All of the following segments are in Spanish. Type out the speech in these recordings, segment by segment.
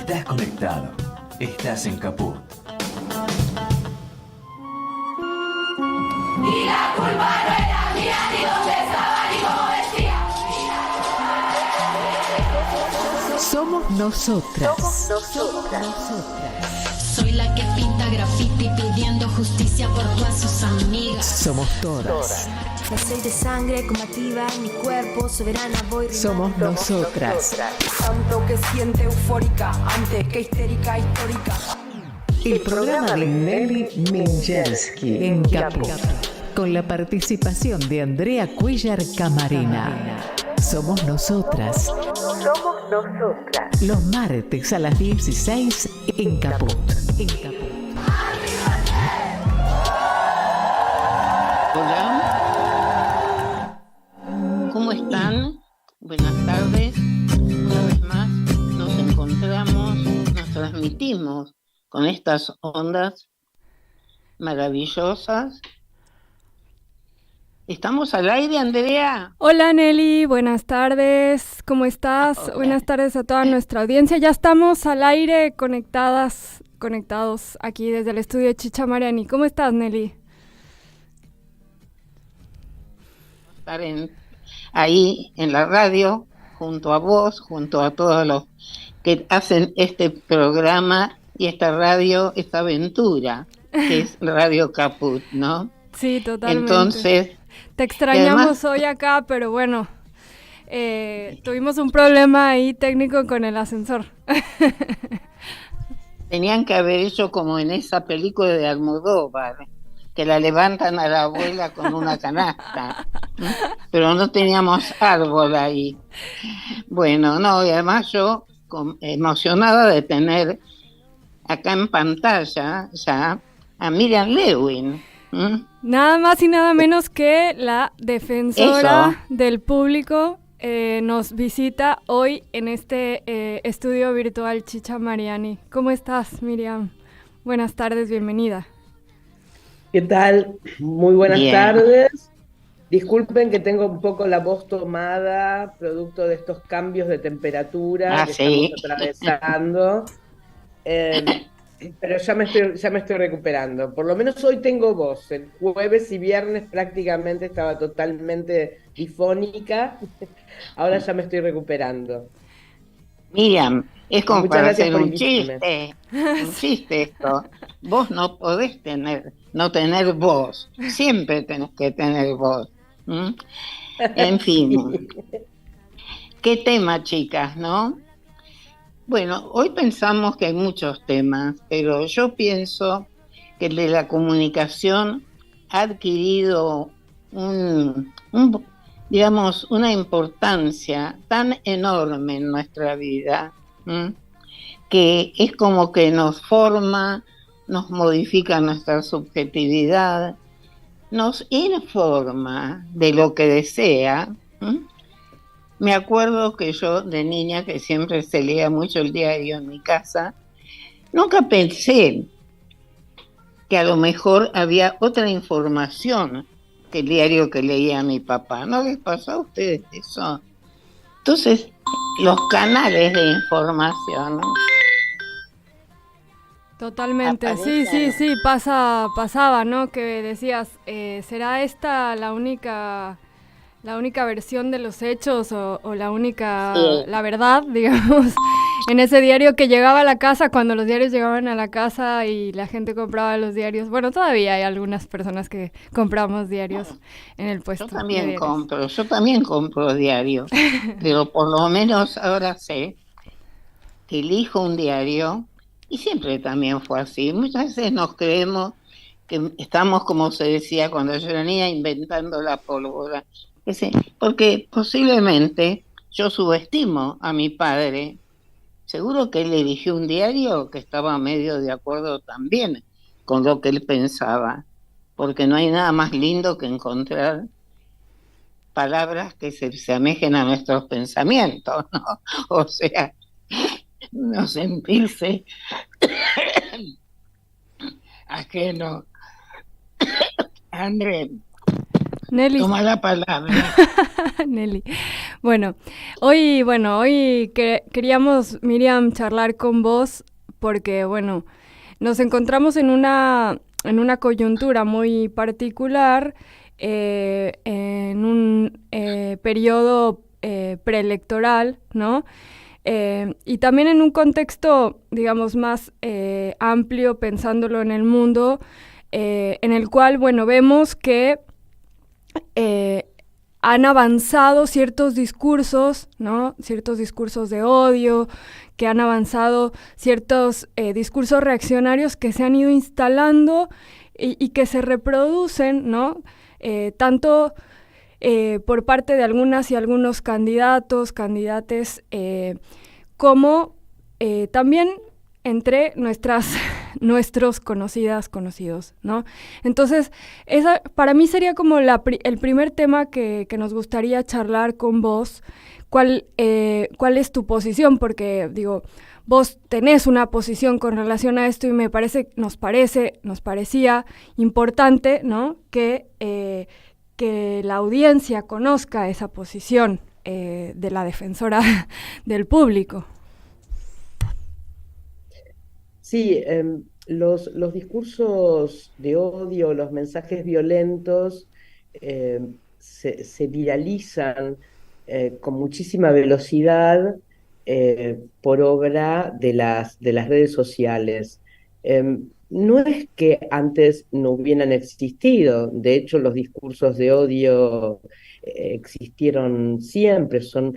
Estás conectado. Estás en Caput. Y la culpa no era mía, ni dónde estaba, ni cómo decía. Somos nosotras. Soy la que pinta graffiti pidiendo justicia por todas sus amigas. Somos todas. No soy de sangre combativa, mi cuerpo soberana voy rimando. Somos nosotras. Tanto que siente eufórica, antes que histérica histórica. El programa de Nelly Minchersky en Caput, con la participación de Andrea Cuellar Camarena. Somos nosotras. Los martes a las 16 en Caput. Hola, ¿cómo están? Buenas tardes. Una vez más nos encontramos, nos transmitimos con estas ondas maravillosas. ¿Estamos al aire, Andrea? Hola Nelly, buenas tardes, ¿cómo estás? Hola. Buenas tardes a toda nuestra audiencia. Ya estamos al aire, conectados aquí desde el estudio de Chicha Mariani. ¿Cómo estás, Nelly? Estar ahí en la radio, junto a vos, junto a todos los que hacen este programa y esta radio, esta aventura, que es Radio Caput, ¿no? Sí, totalmente. Entonces, te extrañamos además, hoy acá, pero bueno, tuvimos un problema ahí técnico con el ascensor. tenían que haber hecho como en esa película de Almodóvar, que la levantan a la abuela con una canasta, ¿no? Pero no teníamos árbol ahí. Bueno, no, y además yo emocionada de tener acá en pantalla ya a Miriam Lewin. Nada más y nada menos que la defensora Eso. del público nos visita hoy en este estudio virtual Chicha Mariani. ¿Cómo estás, Miriam? Buenas tardes, bienvenida. ¿Qué tal? Muy buenas Bien. tardes. Disculpen que tengo un poco la voz tomada, producto de estos cambios de temperatura que Sí. estamos atravesando. Pero ya me estoy recuperando. Por lo menos hoy tengo voz. El jueves y viernes prácticamente estaba totalmente difónica. Ahora ya me estoy recuperando. Miriam, es como Muchas para gracias hacer por un invitarme. chiste esto. Vos no podés no tener voz, siempre tenés que tener voz. En fin, qué tema, chicas, ¿no? Bueno, hoy pensamos que hay muchos temas, pero yo pienso que el de la comunicación ha adquirido digamos, una importancia tan enorme en nuestra vida, que es como que nos forma, nos modifica nuestra subjetividad, nos informa de lo que desea. Me acuerdo que yo de niña, que siempre se leía mucho el diario en mi casa, nunca pensé que a lo mejor había otra información que el diario que leía mi papá. ¿No les pasó a ustedes eso? Entonces, los canales de información, ¿no? Totalmente, sí, pasaba, ¿no? Que decías, ¿será esta la única versión de los hechos o la única, Sí. la verdad, digamos, en ese diario que llegaba a la casa, cuando los diarios llegaban a la casa y la gente compraba los diarios? Bueno, todavía hay algunas personas que compramos diarios en el puesto. Yo también de diarios. yo también compro diario, pero por lo menos ahora sé que elijo un diario, y siempre también fue así. Muchas veces nos creemos que estamos, como se decía cuando yo era niña, inventando la pólvora. Porque posiblemente yo subestimo a mi padre. Seguro que él eligió un diario que estaba medio de acuerdo también con lo que él pensaba, porque no hay nada más lindo que encontrar palabras que se asemejen a nuestros pensamientos, ¿no? O sea, no sentirse ajeno. André, Nelly. toma la palabra. Nelly. Bueno, hoy queríamos, Miriam, charlar con vos porque, bueno, nos encontramos en una coyuntura muy particular, en un periodo preelectoral, ¿no? Y también en un contexto, digamos, más amplio, pensándolo en el mundo, en el cual, bueno, vemos que han avanzado ciertos discursos, ¿no? Ciertos discursos de odio, que han avanzado ciertos discursos reaccionarios que se han ido instalando y que se reproducen, ¿no? Tanto por parte de algunas y algunos candidatos, candidates, como también entre nuestros conocidos, ¿no? Entonces, esa para mí sería como el primer tema que nos gustaría charlar con vos. ¿Cuál es tu posición? Porque, digo, vos tenés una posición con relación a esto y nos parecía importante, ¿no? Que la audiencia conozca esa posición de la defensora del público. Sí, los discursos de odio, los mensajes violentos se viralizan con muchísima velocidad por obra de las redes sociales. No es que antes no hubieran existido, de hecho los discursos de odio existieron siempre, son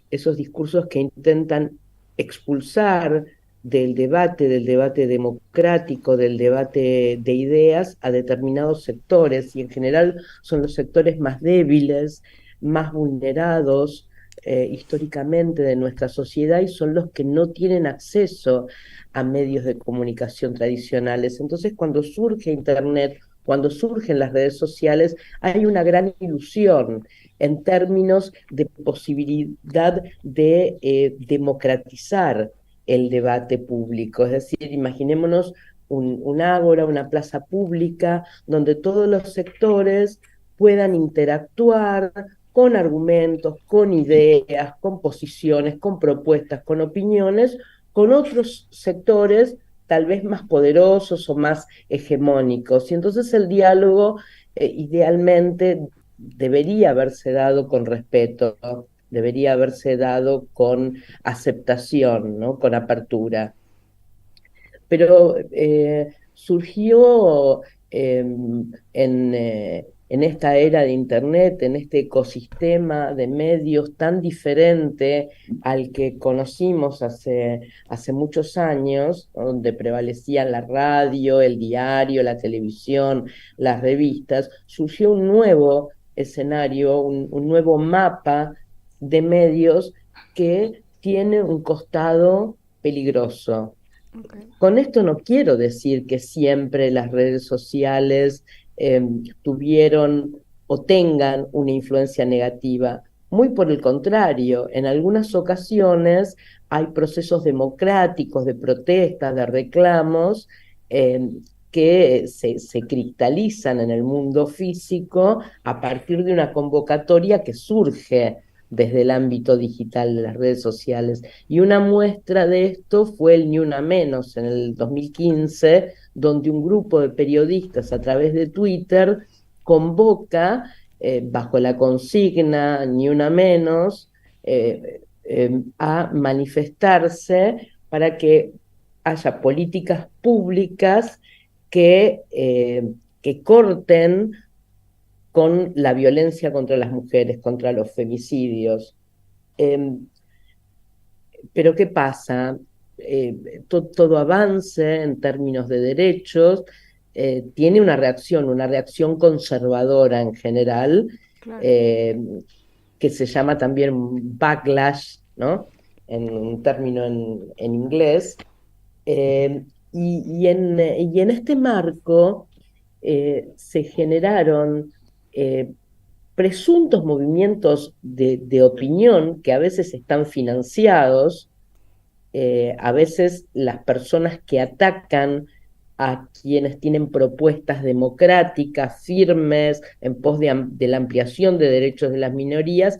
esos discursos que intentan expulsar del debate democrático, del debate de ideas a determinados sectores, y en general son los sectores más débiles, más vulnerados históricamente de nuestra sociedad, y son los que no tienen acceso a medios de comunicación tradicionales. Entonces, cuando surge Internet, cuando surgen las redes sociales, hay una gran ilusión en términos de posibilidad de democratizar el debate público. Es decir, imaginémonos un ágora, una plaza pública, donde todos los sectores puedan interactuar con argumentos, con ideas, con posiciones, con propuestas, con opiniones, con otros sectores tal vez más poderosos o más hegemónicos. Y entonces el diálogo idealmente debería haberse dado con respeto, debería haberse dado con aceptación, ¿no? Con apertura. Pero surgió en esta era de Internet, en este ecosistema de medios tan diferente al que conocimos hace muchos años, donde prevalecían la radio, el diario, la televisión, las revistas, surgió un nuevo escenario, un nuevo mapa de medios que tiene un costado peligroso. Okay. Con esto no quiero decir que siempre las redes sociales tuvieron o tengan una influencia negativa. Muy por el contrario, en algunas ocasiones hay procesos democráticos de protestas, de reclamos, que se cristalizan en el mundo físico a partir de una convocatoria que surge desde el ámbito digital de las redes sociales. Y una muestra de esto fue el Ni Una Menos en el 2015, donde un grupo de periodistas a través de Twitter convoca, bajo la consigna Ni Una Menos, a manifestarse para que haya políticas públicas que corten con la violencia contra las mujeres, contra los femicidios. Pero ¿qué pasa? Todo avance en términos de derechos tiene una reacción conservadora en general, claro, que se llama también backlash, ¿no? En un término en inglés. Y en este marco se generaron presuntos movimientos de opinión que a veces están financiados, a veces las personas que atacan a quienes tienen propuestas democráticas firmes en pos de la ampliación de derechos de las minorías,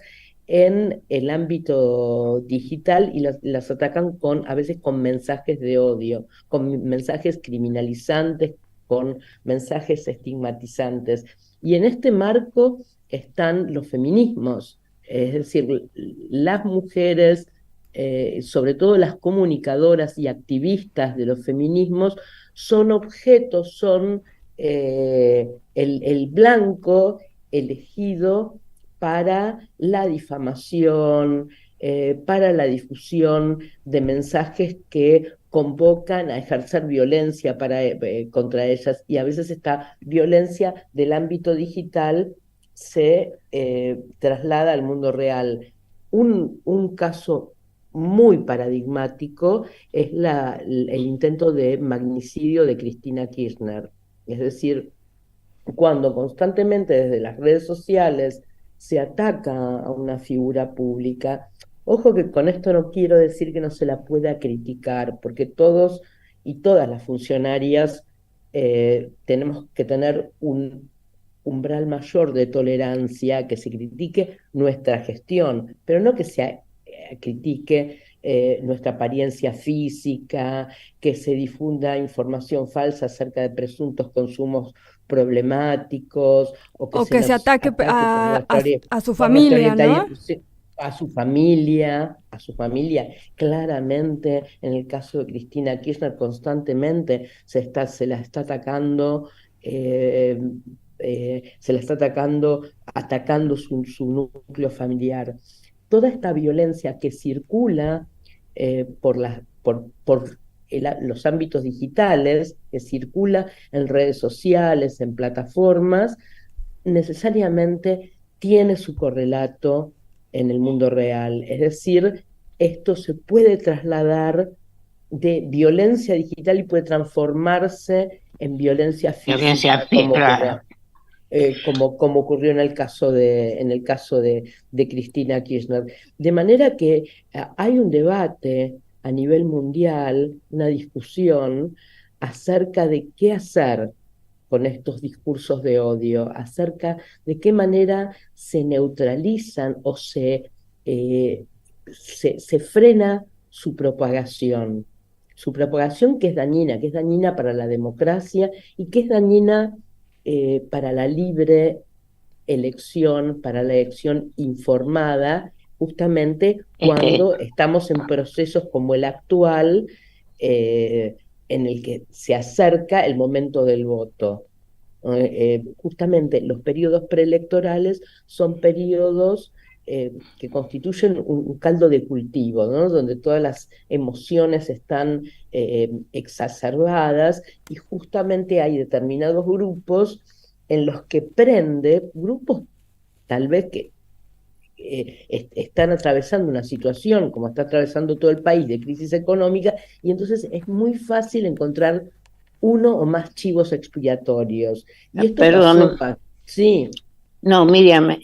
en el ámbito digital y las atacan a veces con mensajes de odio, con mensajes criminalizantes, con mensajes estigmatizantes. Y en este marco están los feminismos, es decir, las mujeres, sobre todo las comunicadoras y activistas de los feminismos, son objetos, son el blanco elegido para la difamación, para la difusión de mensajes que convocan a ejercer violencia contra ellas, y a veces esta violencia del ámbito digital se traslada al mundo real. Un caso muy paradigmático es el intento de magnicidio de Cristina Kirchner. Es decir, cuando constantemente desde las redes sociales se ataca a una figura pública, ojo que con esto no quiero decir que no se la pueda criticar, porque todos y todas las funcionarias tenemos que tener un umbral mayor de tolerancia, que se critique nuestra gestión, pero no que se critique nuestra apariencia física, que se difunda información falsa acerca de presuntos consumos problemáticos, O que se ataque por a su por nuestra familia, ¿no? orientación, a su familia, claramente en el caso de Cristina Kirchner constantemente se la está atacando, se la está atacando su núcleo familiar. Toda esta violencia que circula por los ámbitos digitales, que circula en redes sociales, en plataformas, necesariamente tiene su correlato en el mundo real. Es decir, esto se puede trasladar de violencia digital y puede transformarse en violencia física, Claro. como ocurrió en el caso de Cristina Kirchner. De manera que hay un debate a nivel mundial, una discusión acerca de qué hacer con estos discursos de odio, acerca de qué manera se neutralizan o se frena su propagación. Su propagación que es dañina para la democracia y que es dañina para la libre elección, para la elección informada, justamente cuando estamos en procesos como el actual, en el que se acerca el momento del voto. Justamente los periodos preelectorales son periodos que constituyen un caldo de cultivo, ¿no? Donde todas las emociones están exacerbadas, y justamente hay determinados grupos en los que grupos tal vez que están atravesando una situación, como está atravesando todo el país, de crisis económica, y entonces es muy fácil encontrar uno o más chivos expiatorios. Y esto Perdón. Sí. No, Miriam,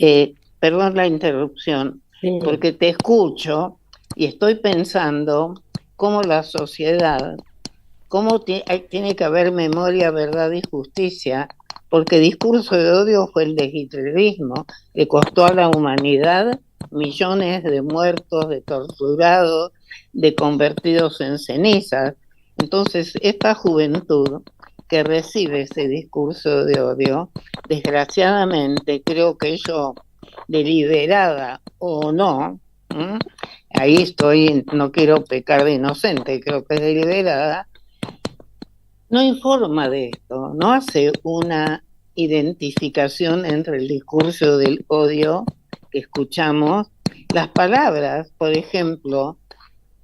perdón la interrupción, Sí. porque te escucho y estoy pensando cómo la sociedad, tiene que haber memoria, verdad y justicia, porque discurso de odio fue el de hitlerismo, que costó a la humanidad millones de muertos, de torturados, de convertidos en cenizas. Entonces, esta juventud que recibe ese discurso de odio, desgraciadamente, creo que yo, deliberada o no, ahí estoy, no quiero pecar de inocente, creo que es deliberada, no informa de esto, no hace una identificación entre el discurso del odio que escuchamos, las palabras, por ejemplo,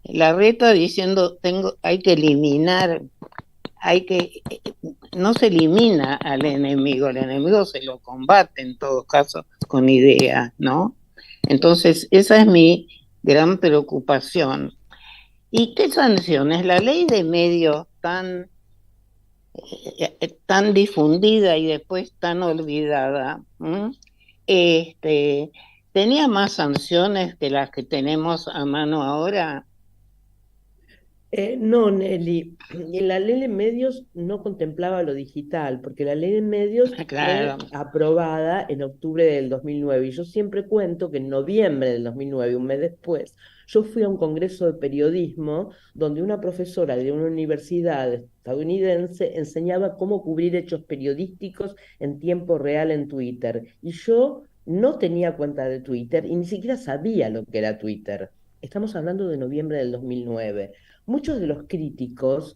Larreta diciendo hay que eliminar, no se elimina al enemigo, el enemigo se lo combate en todo caso con ideas, ¿no? Entonces esa es mi gran preocupación. ¿Y qué sanciones? La ley de medios tan difundida y después tan olvidada, tenía más sanciones que las que tenemos a mano ahora. No, Nelly, en la ley de medios no contemplaba lo digital, porque la ley de medios fue Claro. aprobada en octubre del 2009. Y yo siempre cuento que en noviembre del 2009, un mes después, yo fui a un congreso de periodismo donde una profesora de una universidad estadounidense enseñaba cómo cubrir hechos periodísticos en tiempo real en Twitter. Y yo no tenía cuenta de Twitter y ni siquiera sabía lo que era Twitter. Estamos hablando de noviembre del 2009. Muchos de los críticos,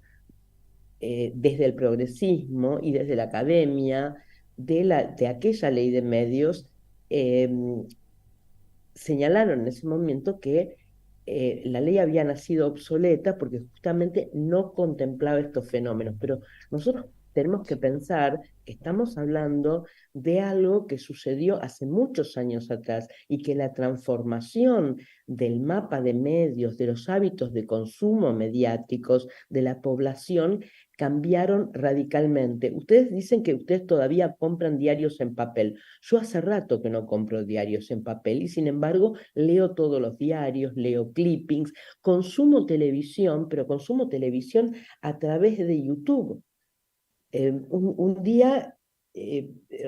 desde el progresismo y desde la academia, de aquella ley de medios, eh, señalaron en ese momento que la ley había nacido obsoleta porque justamente no contemplaba estos fenómenos. Pero nosotros tenemos que pensar que estamos hablando de algo que sucedió hace muchos años atrás y que la transformación del mapa de medios, de los hábitos de consumo mediáticos de la población cambiaron radicalmente. Ustedes dicen que ustedes todavía compran diarios en papel. Yo hace rato que no compro diarios en papel y sin embargo leo todos los diarios, leo clippings, consumo televisión, pero consumo televisión a través de YouTube. Un día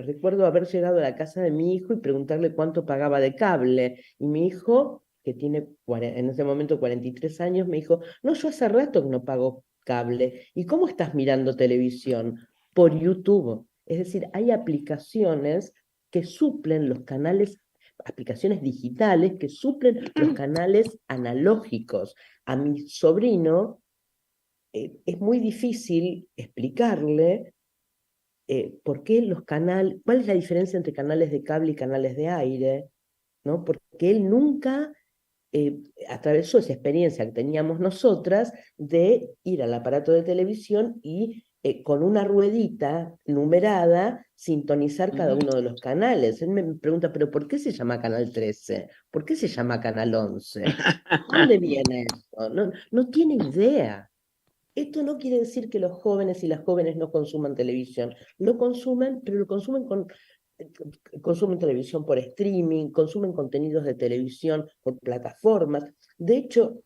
recuerdo haber llegado a la casa de mi hijo y preguntarle cuánto pagaba de cable. Y mi hijo, que tiene en ese momento 43 años, me dijo, no, yo hace rato que no pago cable. ¿Y cómo estás mirando televisión? Por YouTube. Es decir, hay aplicaciones que suplen los canales, aplicaciones digitales que suplen los canales analógicos. A mi sobrino es muy difícil explicarle por qué los canales, cuál es la diferencia entre canales de cable y canales de aire, ¿no? Porque él nunca atravesó esa experiencia que teníamos nosotras de ir al aparato de televisión y con una ruedita numerada sintonizar cada uno de los canales. Él me pregunta, ¿pero por qué se llama Canal 13? ¿Por qué se llama Canal 11? ¿Dónde viene eso? No, no tiene idea. Esto no quiere decir que los jóvenes y las jóvenes no consuman televisión. Lo consumen, pero lo consumen consumen televisión por streaming, consumen contenidos de televisión por plataformas. De hecho,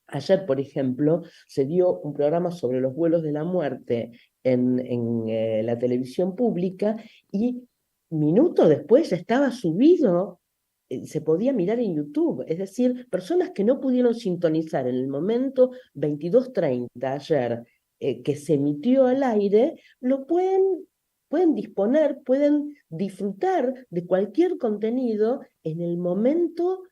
ayer, por ejemplo, se dio un programa sobre los vuelos de la muerte en la televisión pública y minutos después ya estaba subido, se podía mirar en YouTube. Es decir, personas que no pudieron sintonizar en el momento 22:30 ayer, que se emitió al aire, lo pueden disponer, pueden disfrutar de cualquier contenido en el momento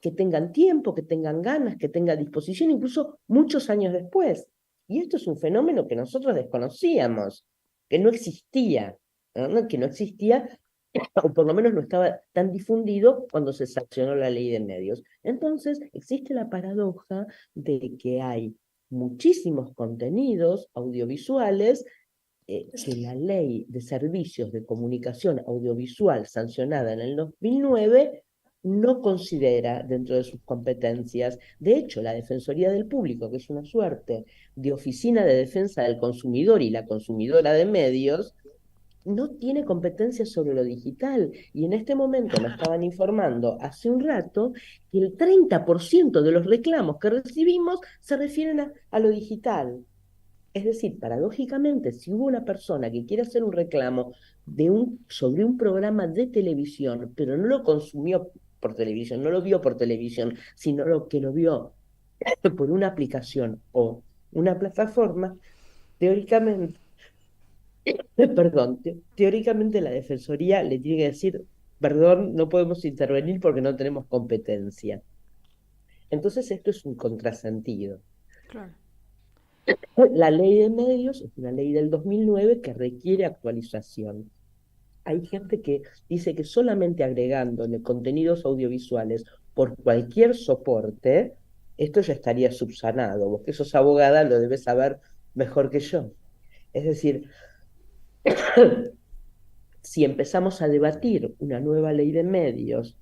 que tengan tiempo, que tengan ganas, que tengan disposición, incluso muchos años después. Y esto es un fenómeno que nosotros desconocíamos, que no existía, ¿no? Que no existía, o por lo menos no estaba tan difundido cuando se sancionó la ley de medios. Entonces, existe la paradoja de que hay muchísimos contenidos audiovisuales que la ley de servicios de comunicación audiovisual sancionada en el 2009 no considera dentro de sus competencias. De hecho, la Defensoría del Público, que es una suerte de oficina de defensa del consumidor y la consumidora de medios, no tiene competencia sobre lo digital. Y en este momento me estaban informando hace un rato que el 30% de los reclamos que recibimos se refieren a lo digital. Es decir, paradójicamente, si hubo una persona que quiere hacer un reclamo sobre un programa de televisión, pero no lo consumió por televisión, no lo vio por televisión, sino que lo vio por una aplicación o una plataforma, teóricamente, teóricamente la Defensoría le tiene que decir, perdón, no podemos intervenir porque no tenemos competencia. Entonces esto es un contrasentido. Claro. La ley de medios es una ley del 2009 que requiere actualización. Hay gente que dice que solamente agregándole contenidos audiovisuales por cualquier soporte, esto ya estaría subsanado. Vos que sos abogada lo debes saber mejor que yo. Es decir, si empezamos a debatir una nueva ley de medios,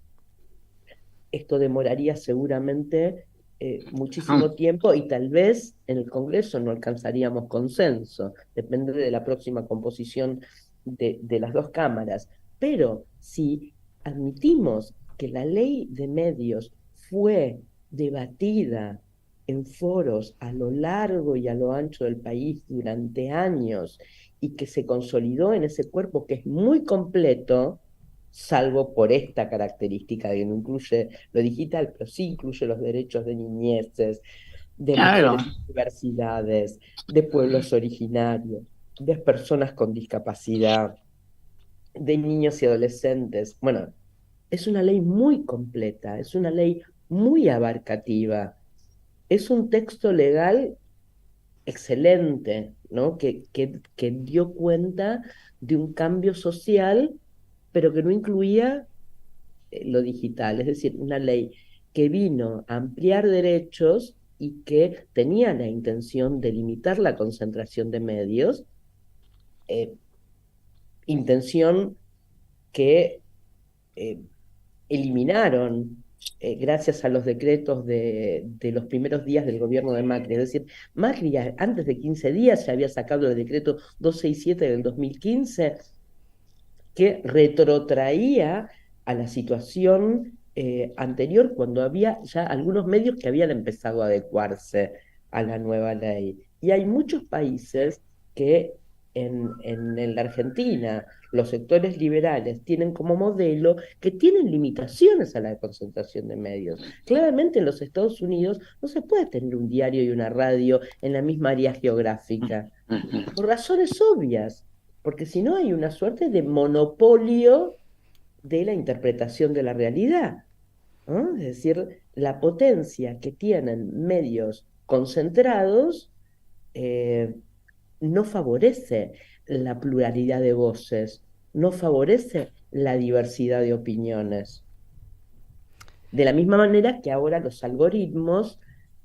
esto demoraría seguramente muchísimo tiempo y tal vez en el Congreso no alcanzaríamos consenso, depende de la próxima composición de las dos cámaras. Pero si admitimos que la ley de medios fue debatida en foros a lo largo y a lo ancho del país durante años y que se consolidó en ese cuerpo que es muy completo, salvo por esta característica de que no incluye lo digital, pero sí incluye los derechos de niñeces, de Claro. mujeres en diversidades, de pueblos originarios, de personas con discapacidad, de niños y adolescentes. Bueno, es una ley muy completa, es una ley muy abarcativa, es un texto legal excelente, ¿no? Que dio cuenta de un cambio social, pero que no incluía lo digital, es decir, una ley que vino a ampliar derechos y que tenía la intención de limitar la concentración de medios, eh, intención que eh, eliminaron gracias a los decretos de los primeros días del gobierno de Macri. Es decir, Macri antes de 15 días se había sacado el decreto 267 del 2015 que retrotraía a la situación anterior cuando había ya algunos medios que habían empezado a adecuarse a la nueva ley. Y hay muchos países que en la Argentina los sectores liberales tienen como modelo que tienen limitaciones a la concentración de medios. Claramente en los Estados Unidos no se puede tener un diario y una radio en la misma área geográfica, por razones obvias, porque si no hay una suerte de monopolio de la interpretación de la realidad, ¿no? Es decir, la potencia que tienen medios concentrados eh, no favorece la pluralidad de voces, no favorece la diversidad de opiniones. De la misma manera que ahora los algoritmos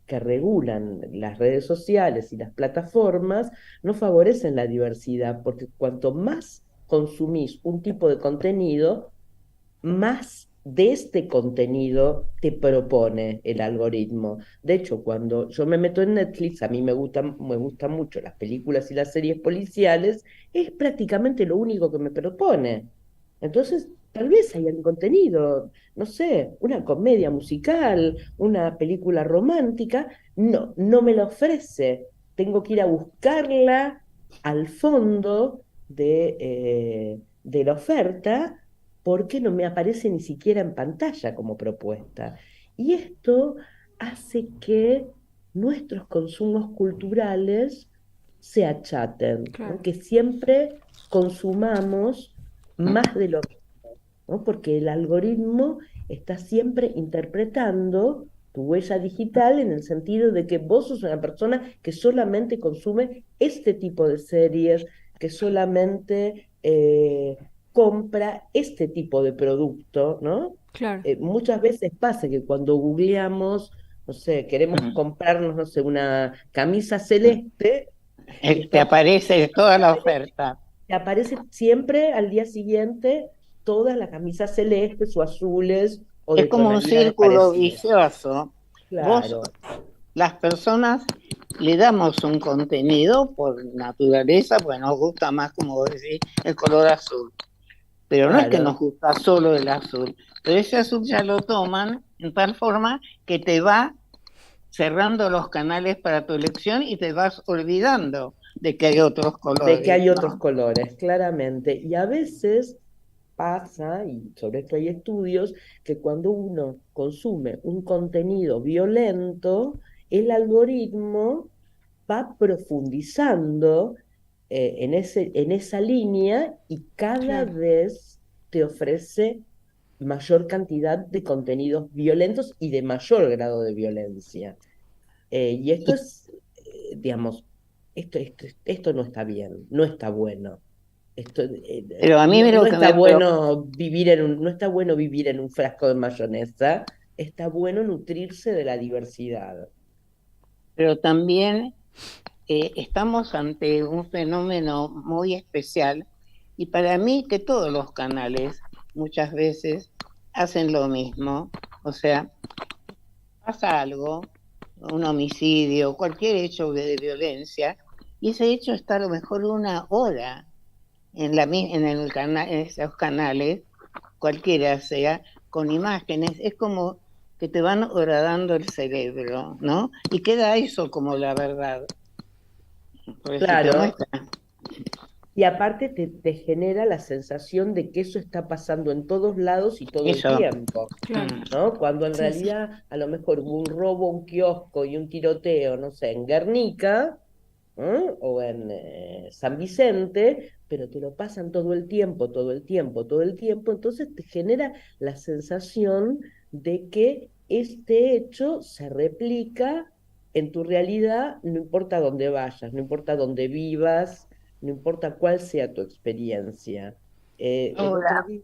que regulan las redes sociales y las plataformas no favorecen la diversidad, porque cuanto más consumís un tipo de contenido, más de este contenido te propone el algoritmo. De hecho, cuando yo me meto en Netflix, a mí me gustan mucho las películas y las series policiales, es prácticamente lo único que me propone. Entonces, tal vez haya un contenido, no sé, una comedia musical, una película romántica, no me la ofrece. Tengo que ir a buscarla al fondo de la oferta porque no me aparece ni siquiera en pantalla como propuesta. Y esto hace que nuestros consumos culturales se achaten, Claro. ¿no? Que siempre consumamos más de lo mismo, ¿no? Porque el algoritmo está siempre interpretando tu huella digital en el sentido de que vos sos una persona que solamente consume este tipo de series, que solamente compra este tipo de producto, ¿no? Claro. Muchas veces pasa que cuando googleamos, no sé, queremos comprarnos, no sé, una camisa celeste, y Te estamos, aparece toda la oferta. te aparece siempre al día siguiente todas las camisas celestes o azules o Es de como un tonalidades círculo parecidas. vicioso. Vos, Claro, las personas, le damos un contenido por naturaleza, pues nos gusta más, como vos decís, el color azul. Pero no es que claro. nos gusta solo el azul, pero ese azul ya lo toman en tal forma que te va cerrando los canales para tu elección y te vas olvidando de que hay otros De que colores, hay otros ¿no? colores, claramente. Y a veces pasa, y sobre esto hay estudios, que cuando uno consume un contenido violento, el algoritmo va profundizando en esa línea y cada Claro. vez te ofrece mayor cantidad de contenidos violentos y de mayor grado de violencia. Y esto es, digamos, esto no está bien, no está bueno. Pero a mí No lo que está me preocupa, bueno no está bueno vivir en un frasco de mayonesa, está bueno nutrirse de la diversidad. pero también estamos ante un fenómeno muy especial y para mí que todos los canales muchas veces hacen lo mismo, o sea, pasa algo, un homicidio, cualquier hecho de violencia, y ese hecho está a lo mejor una hora en esos canales, cualquiera sea, con imágenes, es como que te van horadando el cerebro, ¿no? Y queda eso como la verdad. Porque si te Claro, muestra- y aparte te genera la sensación de que eso está pasando en todos lados y todo el Eso. tiempo, Claro. ¿no? Cuando en Sí, sí. realidad a lo mejor hubo un robo, un kiosco y un tiroteo, no sé, en Guernica, o en San Vicente, pero te lo pasan todo el tiempo, todo el tiempo, todo el tiempo, entonces te genera la sensación de que este hecho se replica en tu realidad, no importa dónde vayas, no importa dónde vivas, no importa cuál sea tu experiencia. El otro Ahora, día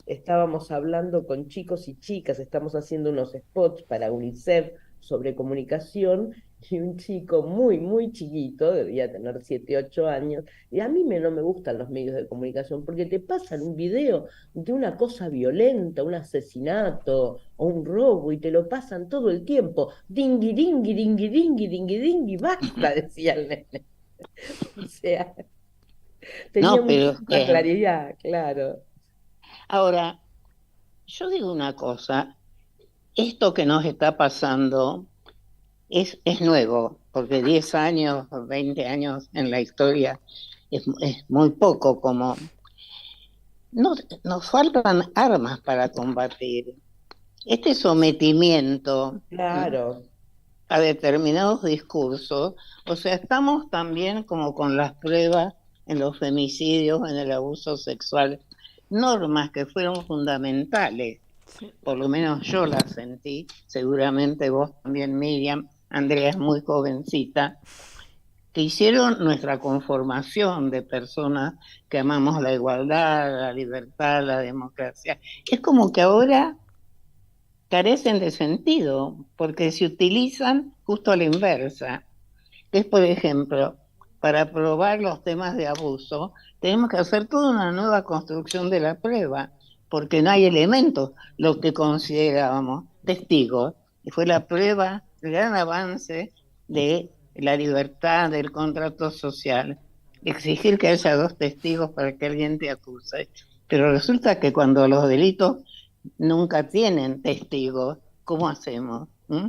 estábamos hablando con chicos y chicas, estamos haciendo unos spots para UNICEF sobre comunicación y un chico muy, muy chiquito, debía tener 7 8 años, y a mí no me gustan los medios de comunicación porque te pasan un video de una cosa violenta, un asesinato o un robo y te lo pasan todo el tiempo. Dingui, dingui, dingui, dingui, dingui, dingui, basta, decía el nene. O sea, tenía no, pero es muchísima que claridad, claro. ahora, yo digo una cosa, esto que nos está pasando es nuevo, porque 10 años o 20 años en la historia es muy poco, como no, nos faltan armas para combatir. Este sometimiento Claro. a determinados discursos, o sea, estamos también como con las pruebas en los femicidios, en el abuso sexual, normas que fueron fundamentales, por lo menos yo las sentí, seguramente vos también, Miriam, Andrea es muy jovencita, que hicieron nuestra conformación de personas que amamos la igualdad, la libertad, la democracia. Es como que ahora carecen de sentido, porque se utilizan justo a la inversa. Es, por ejemplo, para probar los temas de abuso, tenemos que hacer toda una nueva construcción de la prueba, porque no hay elementos, lo que considerábamos testigos, y fue la prueba, el gran avance de la libertad del contrato social, exigir que haya dos testigos para que alguien te acuse. Pero resulta que cuando los delitos nunca tienen testigos, ¿cómo hacemos? ¿Mm?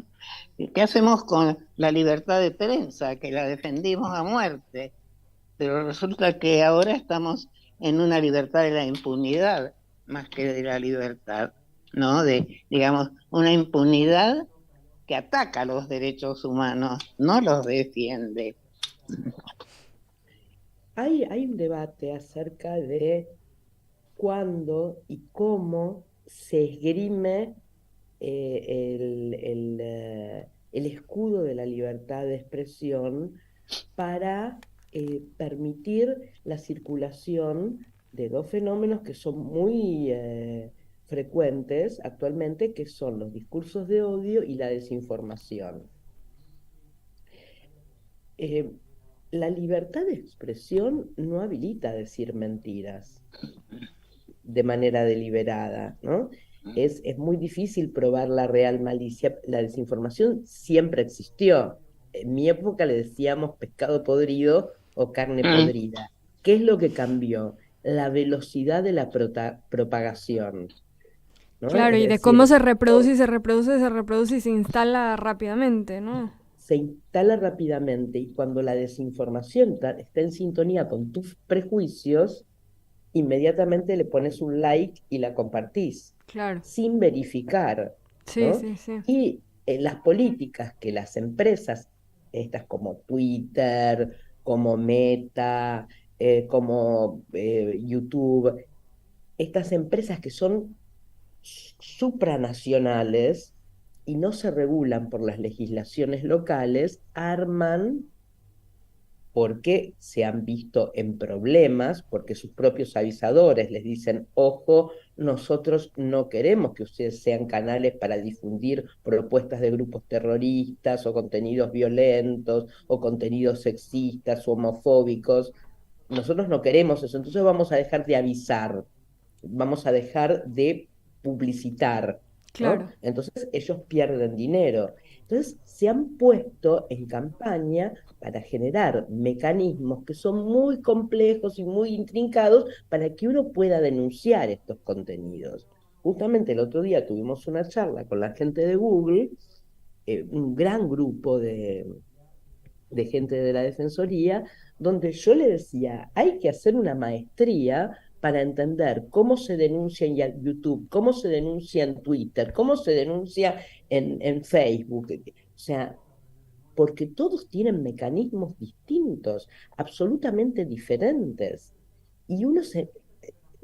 ¿Qué hacemos con la libertad de prensa, que la defendimos a muerte? Pero resulta que ahora estamos en una libertad de la impunidad más que de la libertad, ¿no? De, digamos, una impunidad que ataca los derechos humanos, no los defiende. Hay un debate acerca de cuándo y cómo se esgrime el escudo de la libertad de expresión para permitir la circulación de dos fenómenos que son muy frecuentes actualmente, que son los discursos de odio y la desinformación. Eh, la libertad de expresión no habilita a decir mentiras de manera deliberada, ¿no? Es muy difícil probar la real malicia. La desinformación siempre existió. En mi época le decíamos pescado podrido o carne podrida. ¿Qué es lo que cambió? La velocidad de la propagación, ¿no? Claro, Es y de cómo decir, se reproduce y se reproduce y se reproduce y se instala rápidamente, ¿no? se instala rápidamente y cuando la desinformación está en sintonía con tus prejuicios, inmediatamente le pones un like y la compartís, Claro. sin verificar, Sí, ¿no? sí, sí. Y las políticas que las empresas, estas como Twitter, como Meta, como YouTube, estas empresas que son supranacionales y no se regulan por las legislaciones locales, arman porque se han visto en problemas, porque sus propios avisadores les dicen, ojo, nosotros no queremos que ustedes sean canales para difundir propuestas de grupos terroristas o contenidos violentos o contenidos sexistas o homofóbicos. Nosotros no queremos eso, entonces vamos a dejar de avisar, vamos a dejar de publicitar, ¿no? Claro. Entonces ellos pierden dinero. Entonces se han puesto en campaña para generar mecanismos que son muy complejos y muy intrincados para que uno pueda denunciar estos contenidos. justamente el otro día tuvimos una charla con la gente de Google, un gran grupo de gente de la Defensoría, donde yo le decía, hay que hacer una maestría para entender cómo se denuncia en YouTube, cómo se denuncia en Twitter, cómo se denuncia en Facebook. O sea, porque todos tienen mecanismos distintos, absolutamente diferentes. Y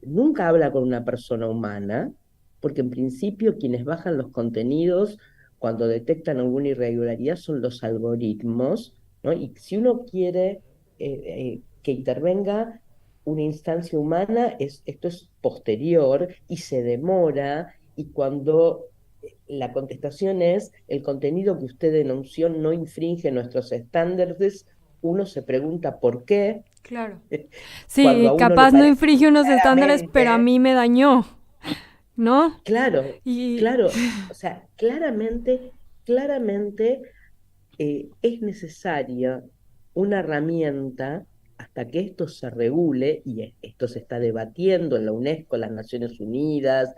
nunca habla con una persona humana, porque en principio quienes bajan los contenidos cuando detectan alguna irregularidad son los algoritmos, ¿no? Y si uno quiere que intervenga una instancia humana, esto es posterior y se demora, y cuando la contestación es: el contenido que usted denunció no infringe nuestros estándares, uno se pregunta por qué. Claro. Cuando Sí, a uno le capaz no parece infringe unos estándares, pero a claramente, mí me dañó, ¿no? claro, Y claro, o sea, claramente es necesaria una herramienta hasta que esto se regule, y esto se está debatiendo en la UNESCO, en las Naciones Unidas,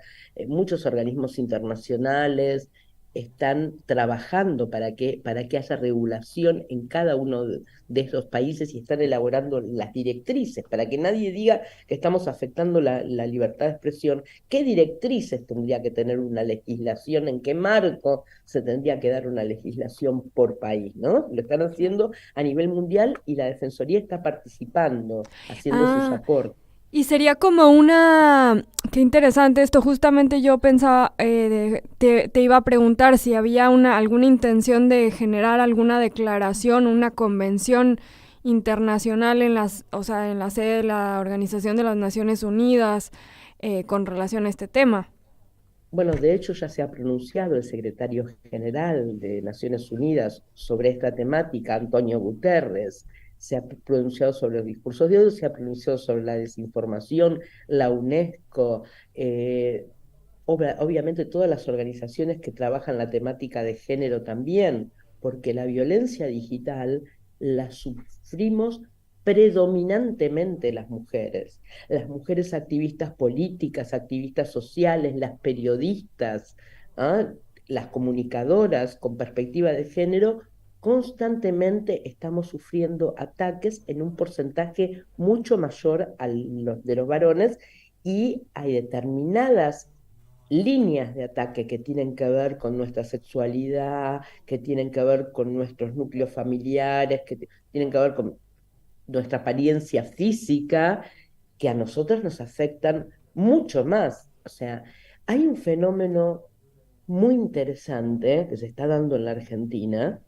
muchos organismos internacionales están trabajando para que haya regulación en cada uno de esos países, y están elaborando las directrices para que nadie diga que estamos afectando la libertad de expresión. ¿Qué directrices tendría que tener una legislación? ¿En qué marco se tendría que dar una legislación por país, ¿no? Lo están haciendo a nivel mundial y la Defensoría está participando, haciendo sus ah, aportes. y sería como una... Qué interesante esto. Justamente yo pensaba, te iba a preguntar si había alguna intención de generar alguna declaración, una convención internacional o sea, en la sede de la Organización de las Naciones Unidas con relación a este tema. Bueno, de hecho ya se ha pronunciado el secretario general de Naciones Unidas sobre esta temática, Antonio Guterres. Se ha pronunciado sobre los discursos de odio, se ha pronunciado sobre la desinformación, la UNESCO, obviamente todas las organizaciones que trabajan la temática de género también, porque la violencia digital la sufrimos predominantemente las mujeres activistas políticas, activistas sociales, las periodistas, ¿ah? Las comunicadoras con perspectiva de género. Constantemente estamos sufriendo ataques en un porcentaje mucho mayor de los varones, y hay determinadas líneas de ataque que tienen que ver con nuestra sexualidad, que tienen que ver con nuestros núcleos familiares, tienen que ver con nuestra apariencia física, que a nosotros nos afectan mucho más. O sea, hay un fenómeno muy interesante que se está dando en la Argentina,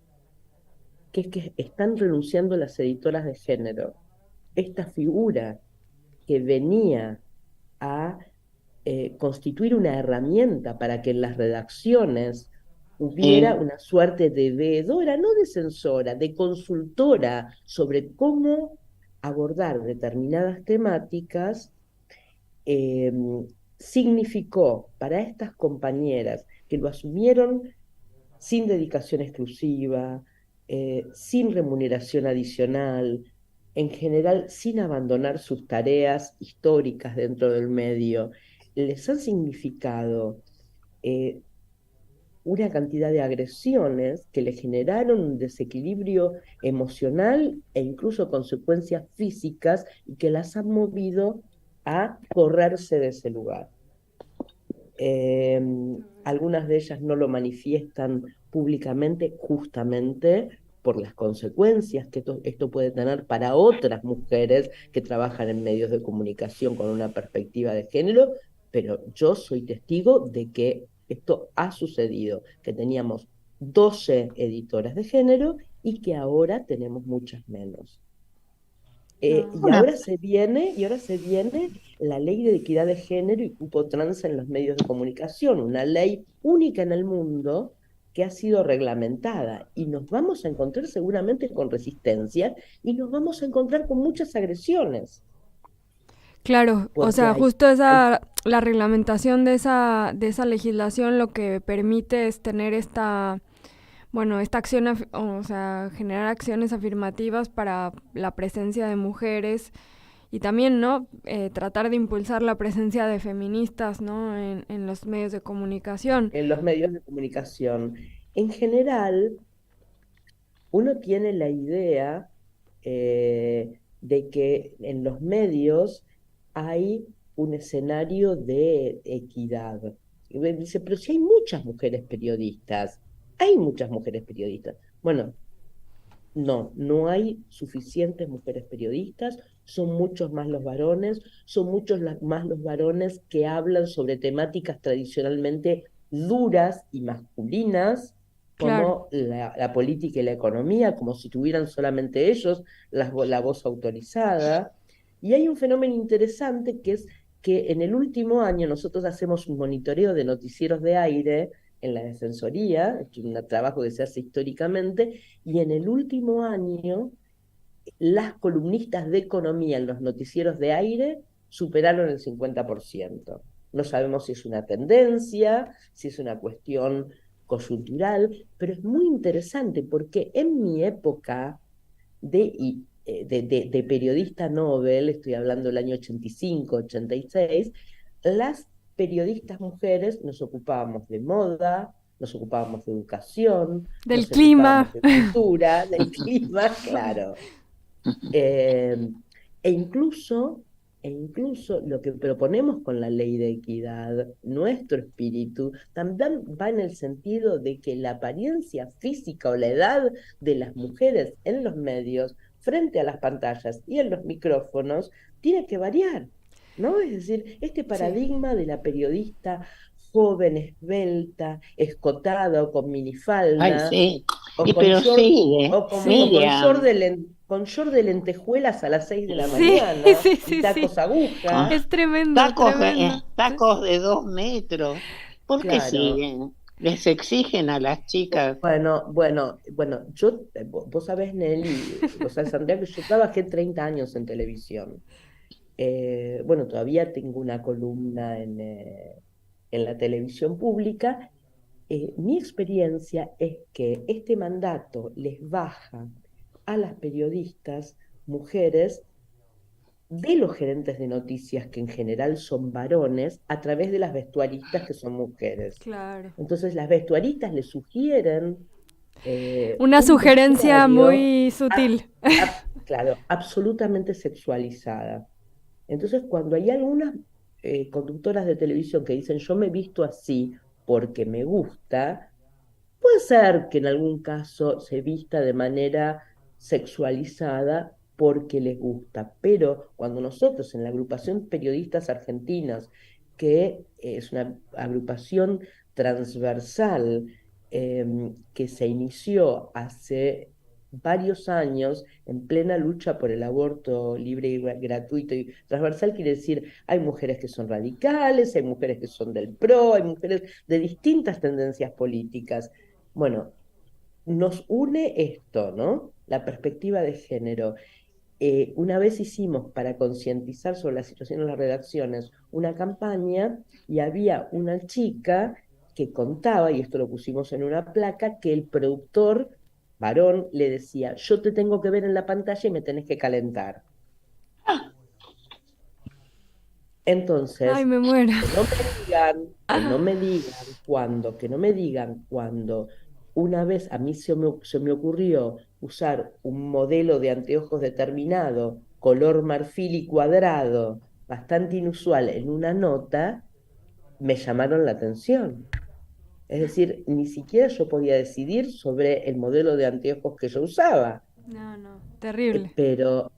que es que están renunciando las editoras de género. Esta figura que venía a constituir una herramienta para que en las redacciones hubiera una suerte de veedora, no de censora, de consultora sobre cómo abordar determinadas temáticas, eh, significó para estas compañeras que lo asumieron sin dedicación exclusiva, sin remuneración adicional, en general sin abandonar sus tareas históricas dentro del medio, les han significado eh, una cantidad de agresiones que le generaron un desequilibrio emocional e incluso consecuencias físicas, y que las han movido a correrse de ese lugar. Algunas de ellas no lo manifiestan públicamente justamente por las consecuencias que esto puede tener para otras mujeres que trabajan en medios de comunicación con una perspectiva de género, pero yo soy testigo de que esto ha sucedido, que teníamos 12 editoras de género y que ahora tenemos muchas menos. Y ahora se viene la ley de equidad de género y cupo trans en los medios de comunicación, una ley única en el mundo que ha sido reglamentada, y nos vamos a encontrar seguramente con resistencia y nos vamos a encontrar con muchas agresiones. Claro, o Porque sea, justo la reglamentación de esa legislación lo que permite es tener esta acción, o sea, generar acciones afirmativas para la presencia de mujeres y también, ¿no? Tratar de impulsar la presencia de feministas, ¿no? En los medios de comunicación. En los medios de comunicación. En general, uno tiene la idea de que en los medios hay un escenario de equidad. Y me dice, pero si hay muchas mujeres periodistas. Bueno, no hay suficientes mujeres periodistas, son muchos más los varones, son muchos más los varones que hablan sobre temáticas tradicionalmente duras y masculinas, Claro. como la política y la economía, como si tuvieran solamente ellos la voz autorizada. Y hay un fenómeno interesante que es que en el último año nosotros hacemos un monitoreo de noticieros de aire en la Defensoría, es un trabajo que se hace históricamente, y en el último año las columnistas de economía en los noticieros de aire superaron el 50%. No sabemos si es una tendencia, si es una cuestión coyuntural, pero es muy interesante porque en mi época de periodista Nobel, estoy hablando del año 85, 86, las periodistas mujeres nos ocupábamos de moda, nos ocupábamos de educación, Del nos clima. ocupábamos de cultura, del clima, claro. Eh, e incluso, e incluso lo que proponemos con la ley de equidad, nuestro espíritu, también va en el sentido de que la apariencia física o la edad de las mujeres en los medios, frente a las pantallas y en los micrófonos, tiene que variar, ¿no? Es decir, este paradigma de la periodista joven, esbelta, escotada o con Ay, minifalda, sí. o Y con pero short, sigue, o con Miriam. short de lentejuelas a las 6 de la Sí, mañana sí, y sí, sí. tacos aguja. Es tremendo, Tacos, tremendo. tacos de 2 metros. ¿Por qué Claro. siguen? Les exigen a las chicas. Bueno, vos sabés, Nelly, vos sabés, Andrea, que yo trabajé 30 años en televisión. Bueno, todavía tengo una columna en la televisión pública. Mi experiencia es que este mandato les baja a las periodistas mujeres de los gerentes de noticias, que en general son varones, a través de las vestuaristas, que son mujeres. Claro. Entonces las vestuaristas les sugieren Una un sugerencia vestuario, muy sutil. claro, absolutamente sexualizada. Entonces, cuando hay algunas conductoras de televisión que dicen yo me he visto así porque me gusta, puede ser que en algún caso se vista de manera sexualizada porque les gusta, pero cuando nosotros en la agrupación Periodistas Argentinas, que es una agrupación transversal que se inició hace varios años en plena lucha por el aborto libre y gratuito, y transversal quiere decir, hay mujeres que son radicales, hay mujeres que son del PRO, hay mujeres de distintas tendencias políticas. Bueno, nos une esto, ¿no? La perspectiva de género. Una vez hicimos, para concientizar sobre la situación en las redacciones, una campaña, y había una chica que contaba, y esto lo pusimos en una placa, que el productor varón le decía, yo te tengo que ver en la pantalla y me tenés que calentar. Ay, Entonces, me muero. que no me digan cuando una vez a mí se me ocurrió usar un modelo de anteojos determinado, color marfil y cuadrado, bastante inusual en una nota, me llamaron la atención. Es decir, ni siquiera yo podía decidir sobre el modelo de anteojos que yo usaba. No, no, terrible. Pero,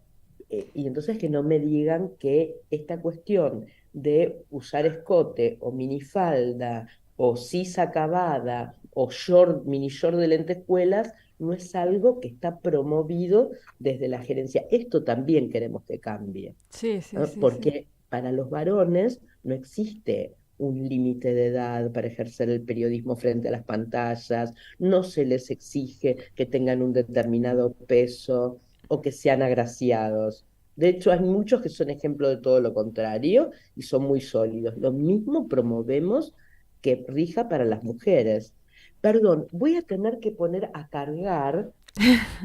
y entonces que no me digan que esta cuestión de usar escote o minifalda o sisa acabada o short, mini short de lentejuelas no es algo que está promovido desde la gerencia. Esto también queremos que cambie, Sí, sí, ¿no? sí, sí. Porque para los varones no existe un límite de edad para ejercer el periodismo frente a las pantallas, no se les exige que tengan un determinado peso o que sean agraciados. De hecho, hay muchos que son ejemplo de todo lo contrario y son muy sólidos. Lo mismo promovemos que rija para las mujeres. Perdón, voy a tener que poner a cargar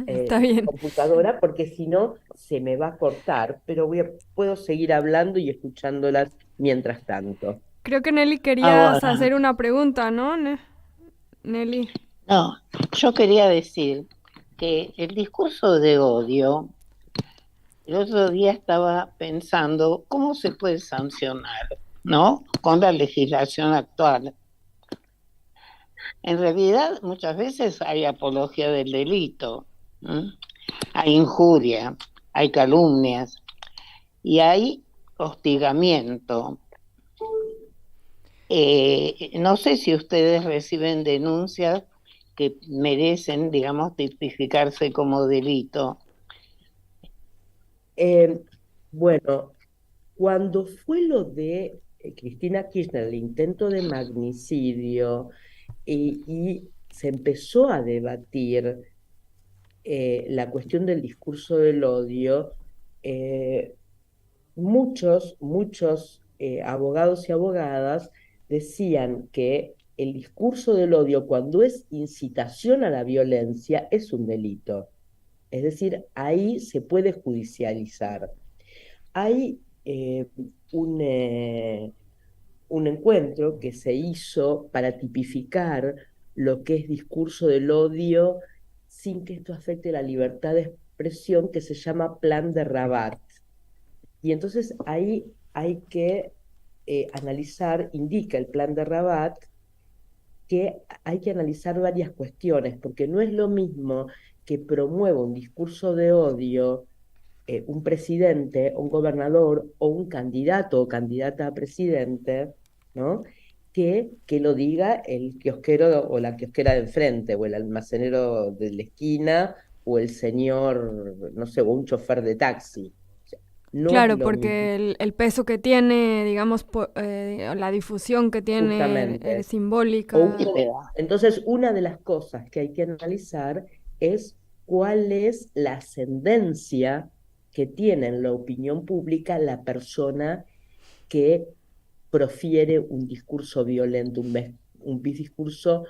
Está bien. computadora, porque si no se me va a cortar, pero puedo seguir hablando y escuchándolas mientras tanto. Creo que Nelly querías Ahora, hacer una pregunta, ¿no, Nelly? no, yo quería decir que el discurso de odio, el otro día estaba pensando cómo se puede sancionar, ¿no? Con la legislación actual. En realidad, muchas veces hay apología del delito, ¿m? Hay injuria, hay calumnias y hay hostigamiento. No sé si ustedes reciben denuncias que merecen, digamos, tipificarse como delito. Eh, bueno, cuando fue lo de Cristina Kirchner, el intento de magnicidio, y se empezó a debatir la cuestión del discurso del odio, eh, muchos abogados y abogadas decían que el discurso del odio, cuando es incitación a la violencia, es un delito. Es decir, ahí se puede judicializar. Hay un, eh, un encuentro que se hizo para tipificar lo que es discurso del odio sin que esto afecte la libertad de expresión, que se llama Plan de Rabat. Y entonces ahí hay que analizar, indica el Plan de Rabat, que hay que analizar varias cuestiones, porque no es lo mismo que promueva un discurso de odio un presidente, un gobernador o un candidato o candidata a presidente, ¿no? Que lo diga el kiosquero o la kiosquera de enfrente, o el almacenero de la esquina, o el señor, no sé, o un chofer de taxi. O sea, no es Claro, lo mismo, porque el peso que tiene, digamos, la difusión que tiene justamente. simbólica. Entonces, una de las cosas que hay que analizar es cuál es la ascendencia que tiene en la opinión pública la persona que profiere un discurso violento, un discurso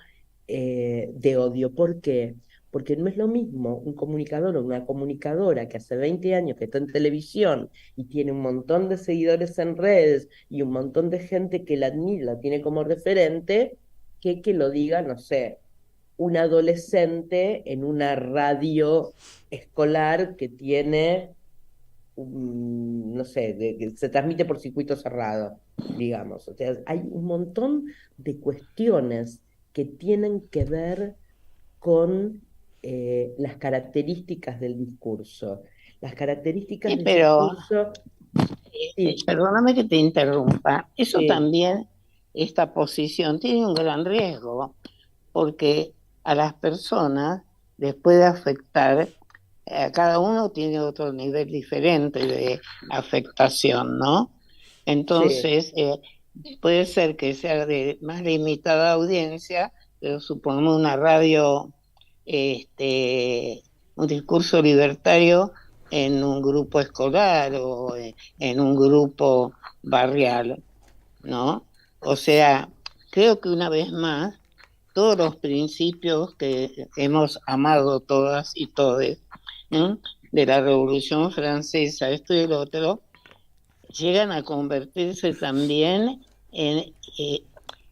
de odio. ¿Por qué? Porque no es lo mismo un comunicador o una comunicadora que hace 20 años que está en televisión y tiene un montón de seguidores en redes y un montón de gente que la admira, la tiene como referente, que lo diga, no sé, un adolescente en una radio escolar que tiene no sé, que se transmite por circuito cerrado, digamos. O sea, hay un montón de cuestiones que tienen que ver con las características del discurso. Las características Sí, del pero discurso, sí, perdóname que te interrumpa. Eso sí, también, esta posición tiene un gran riesgo, porque a las personas les puede afectar, cada uno tiene otro nivel diferente de afectación, ¿no? sí, Entonces, puede ser que sea de más limitada audiencia, pero supongamos una radio, este, un discurso libertario en un grupo escolar o en un grupo barrial, ¿no? O sea, creo que una vez más, todos los principios que hemos amado todas y todos, ¿eh? De la Revolución Francesa, esto y el otro, llegan a convertirse también en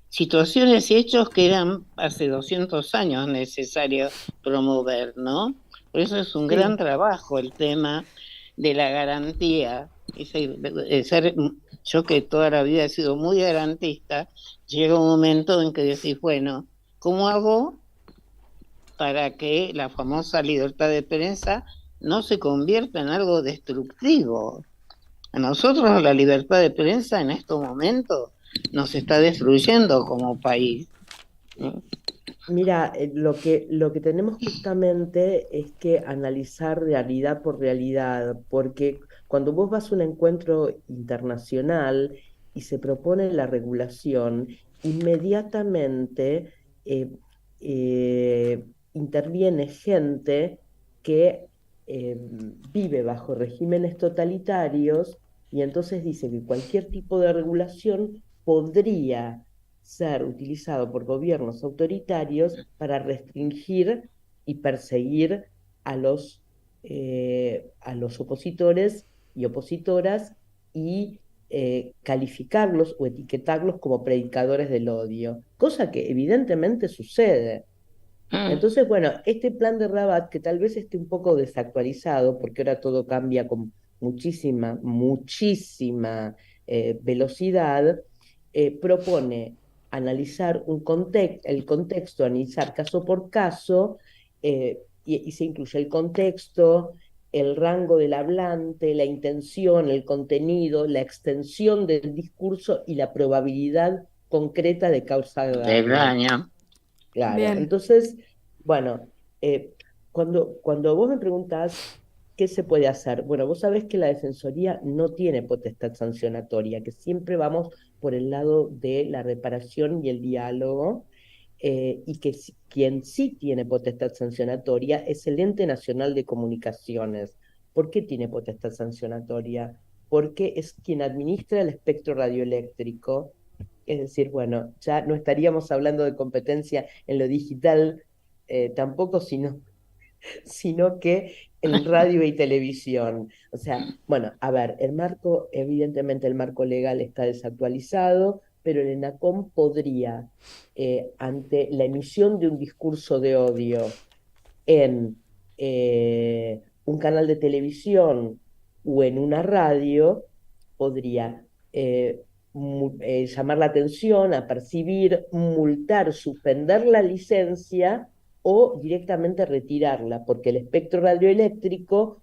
situaciones y hechos que eran hace 200 años necesarios promover, ¿no? Por eso es un gran sí. trabajo el tema de la garantía. Yo que toda la vida he sido muy garantista, llega un momento en que decís, bueno, ¿cómo hago para que la famosa libertad de prensa no se convierta en algo destructivo? A nosotros la libertad de prensa en estos momentos nos está destruyendo como país. ¿No? Mira, lo que tenemos justamente es que analizar realidad por realidad, porque cuando vos vas a un encuentro internacional y se propone la regulación, inmediatamente eh, interviene gente que vive bajo regímenes totalitarios y entonces dice que cualquier tipo de regulación podría ser utilizado por gobiernos autoritarios para restringir y perseguir a los opositores y opositoras y calificarlos o etiquetarlos como predicadores del odio, cosa que evidentemente sucede. Entonces, bueno, este plan de Rabat, que tal vez esté un poco desactualizado, porque ahora todo cambia con muchísima velocidad, propone analizar el contexto, analizar caso por caso, y se incluye el contexto, el rango del hablante, la intención, el contenido, la extensión del discurso y la probabilidad concreta de causar del daño. daño. Claro, Bien. entonces, bueno, cuando vos me preguntás qué se puede hacer, bueno, vos sabés que la Defensoría no tiene potestad sancionatoria, que siempre vamos por el lado de la reparación y el diálogo, y que quien sí tiene potestad sancionatoria es el Ente Nacional de Comunicaciones. ¿Por qué tiene potestad sancionatoria? Porque es quien administra el espectro radioeléctrico. Es decir, bueno, ya no estaríamos hablando de competencia en lo digital tampoco, sino que en radio y televisión. O sea, bueno, a ver, evidentemente el marco legal está desactualizado, pero el ENACOM podría, ante la emisión de un discurso de odio en un canal de televisión o en una radio, podría llamar la atención, apercibir, multar, suspender la licencia o directamente retirarla, porque el espectro radioeléctrico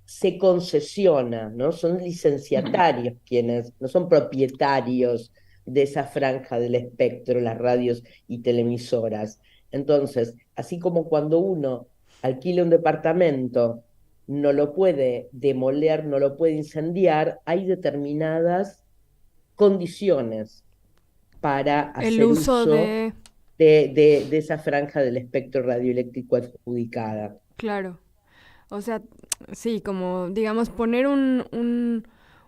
se concesiona, ¿no? Son licenciatarios quienes, no son propietarios de esa franja del espectro, las radios y televisoras. Entonces, así como cuando uno alquila un departamento, no lo puede demoler, no lo puede incendiar, hay determinadas condiciones para El hacer uso uso de... de esa franja del espectro radioeléctrico adjudicada. Claro. O sea, sí, como digamos poner un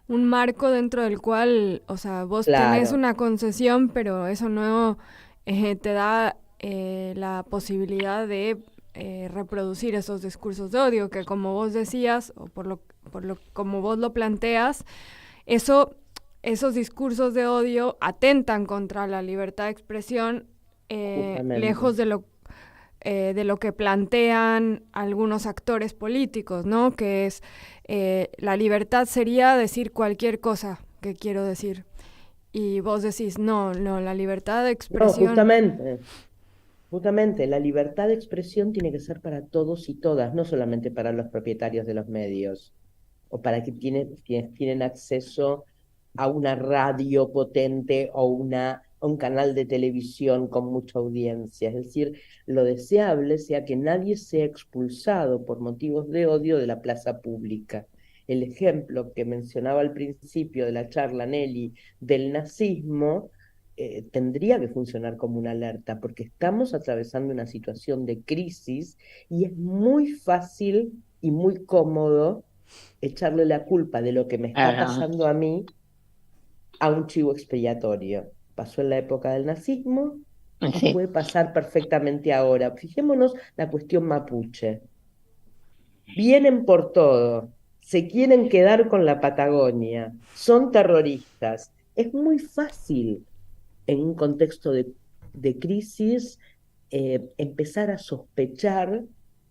marco dentro del cual, o sea, vos tenés Claro, una concesión, pero eso no te da la posibilidad de reproducir esos discursos de odio, que como vos decías, o como vos lo planteas, esos discursos de odio atentan contra la libertad de expresión, justamente. lejos de lo que plantean algunos actores políticos, ¿no? Que es la libertad sería decir cualquier cosa que quiero decir. Y vos decís, no, la libertad de No, expresión... justamente, la libertad de expresión tiene que ser para todos y todas, no solamente para los propietarios de los medios, o para quienes tienen acceso a una radio potente o un canal de televisión con mucha audiencia. Es decir, lo deseable sea que nadie sea expulsado por motivos de odio de la plaza pública. El ejemplo que mencionaba al principio de la charla, Nelly, del nazismo, tendría que funcionar como una alerta, porque estamos atravesando una situación de crisis y es muy fácil y muy cómodo echarle la culpa de lo que me está pasando a mí a un chivo expiatorio. Pasó en la época del nazismo y puede pasar perfectamente ahora. Fijémonos la cuestión mapuche. Vienen por todo, se quieren quedar con la Patagonia, son terroristas. Es muy fácil en un contexto de crisis empezar a sospechar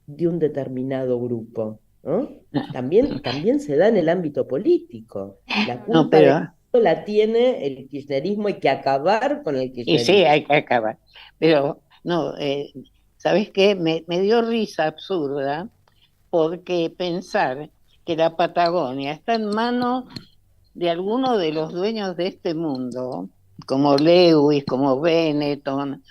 de un determinado grupo, ¿no? También se da en el ámbito político. La culpa de esto la tiene el kirchnerismo, hay que acabar con el kirchnerismo. Y sí, hay que acabar. Pero, no, ¿sabes qué? Me dio risa absurda, porque pensar que la Patagonia está en manos de algunos de los dueños de este mundo, como Lewis, como Benetton,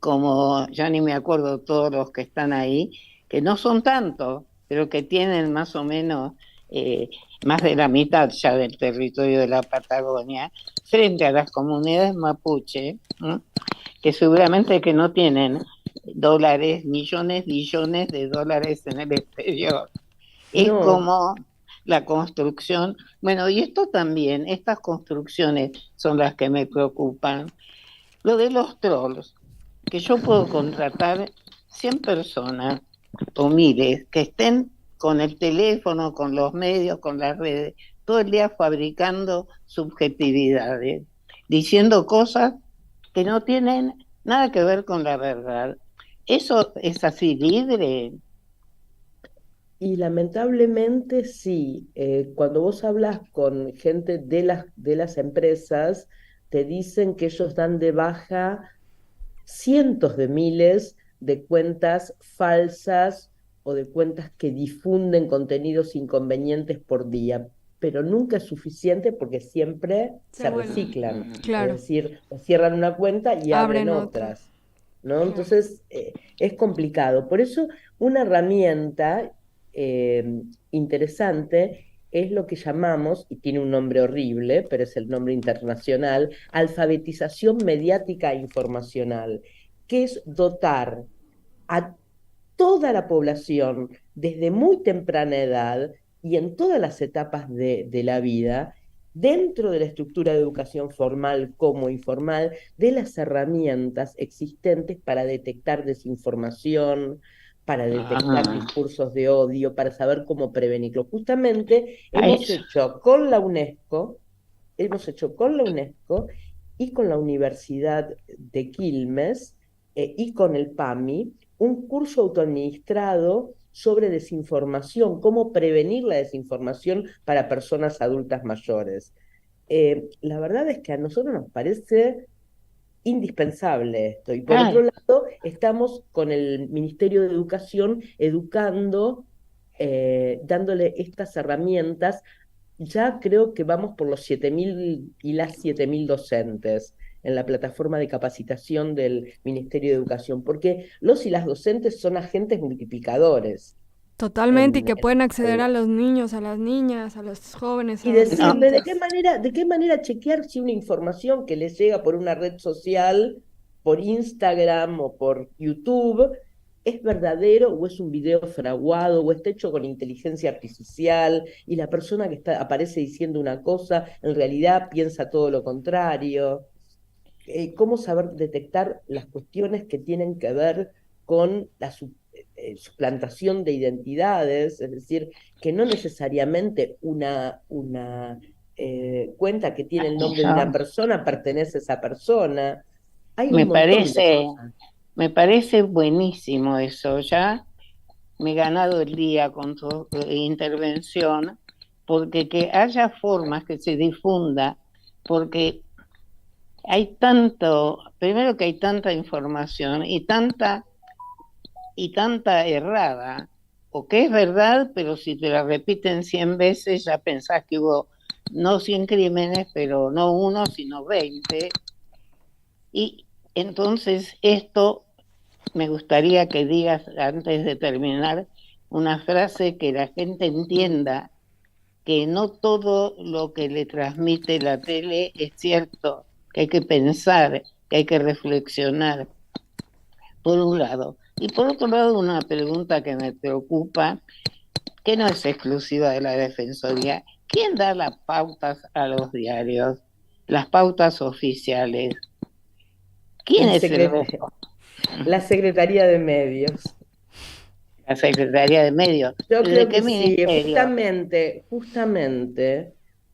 como, ya ni me acuerdo todos los que están ahí, que no son tantos, pero que tienen más o menos más de la mitad ya del territorio de la Patagonia, frente a las comunidades mapuche, ¿no? Que seguramente que no tienen dólares, millones de dólares en el exterior. Es como la construcción, bueno, y esto también, estas construcciones son las que me preocupan. Lo de los trolls, que yo puedo contratar 100 personas o miles, que estén con el teléfono, con los medios, con las redes, todo el día fabricando subjetividades, diciendo cosas que no tienen nada que ver con la verdad. ¿Eso es así libre? Y lamentablemente sí, cuando vos hablas con gente de las empresas, te dicen que ellos dan de baja cientos de miles de cuentas falsas o de cuentas que difunden contenidos inconvenientes por día, pero nunca es suficiente porque siempre se vuelve. reciclan. Claro. Es decir, cierran una cuenta y abren otras, ¿no? Claro. Entonces, es complicado. Por eso, una herramienta interesante es lo que llamamos, y tiene un nombre horrible, pero es el nombre internacional, alfabetización mediática e informacional, que es dotar a toda la población desde muy temprana edad y en todas las etapas de la vida, dentro de la estructura de educación formal como informal, de las herramientas existentes para detectar desinformación, para detectar discursos de odio, para saber cómo prevenirlo. Justamente hemos hecho con la UNESCO y con la Universidad de Quilmes y con el PAMI un curso autoadministrado sobre desinformación, cómo prevenir la desinformación para personas adultas mayores. La verdad es que a nosotros nos parece indispensable esto. Y por otro lado, estamos con el Ministerio de Educación educando, dándole estas herramientas. Ya creo que vamos por los 7.000 y las 7.000 docentes en la plataforma de capacitación del Ministerio de Educación, porque los y las docentes son agentes multiplicadores. Totalmente, y que pueden acceder a los niños, a las niñas, a los jóvenes. Y decirle de qué manera chequear si una información que les llega por una red social, por Instagram o por YouTube, es verdadero o es un video fraguado o está hecho con inteligencia artificial y la persona que aparece diciendo una cosa en realidad piensa todo lo contrario. Cómo saber detectar las cuestiones que tienen que ver con la suplantación de identidades, es decir, que no necesariamente una cuenta que tiene el nombre de una persona pertenece a esa persona. Hay un montón de cosas. Me parece buenísimo eso. Ya me he ganado el día con tu intervención, porque que haya formas que se difunda, porque hay primero que hay tanta información y tanta errada, o que es verdad, pero si te la repiten 100 veces ya pensás que hubo no 100 crímenes, pero no uno, sino 20. Y entonces esto me gustaría que digas, antes de terminar, una frase que la gente entienda, que no todo lo que le transmite la tele es cierto, que hay que pensar, que hay que reflexionar, por un lado. Y por otro lado, una pregunta que me preocupa, que no es exclusiva de la Defensoría. ¿Quién da las pautas a los diarios? Las pautas oficiales. ¿Quién es el resto? La Secretaría de Medios. La Secretaría de Medios. Yo creo que sí,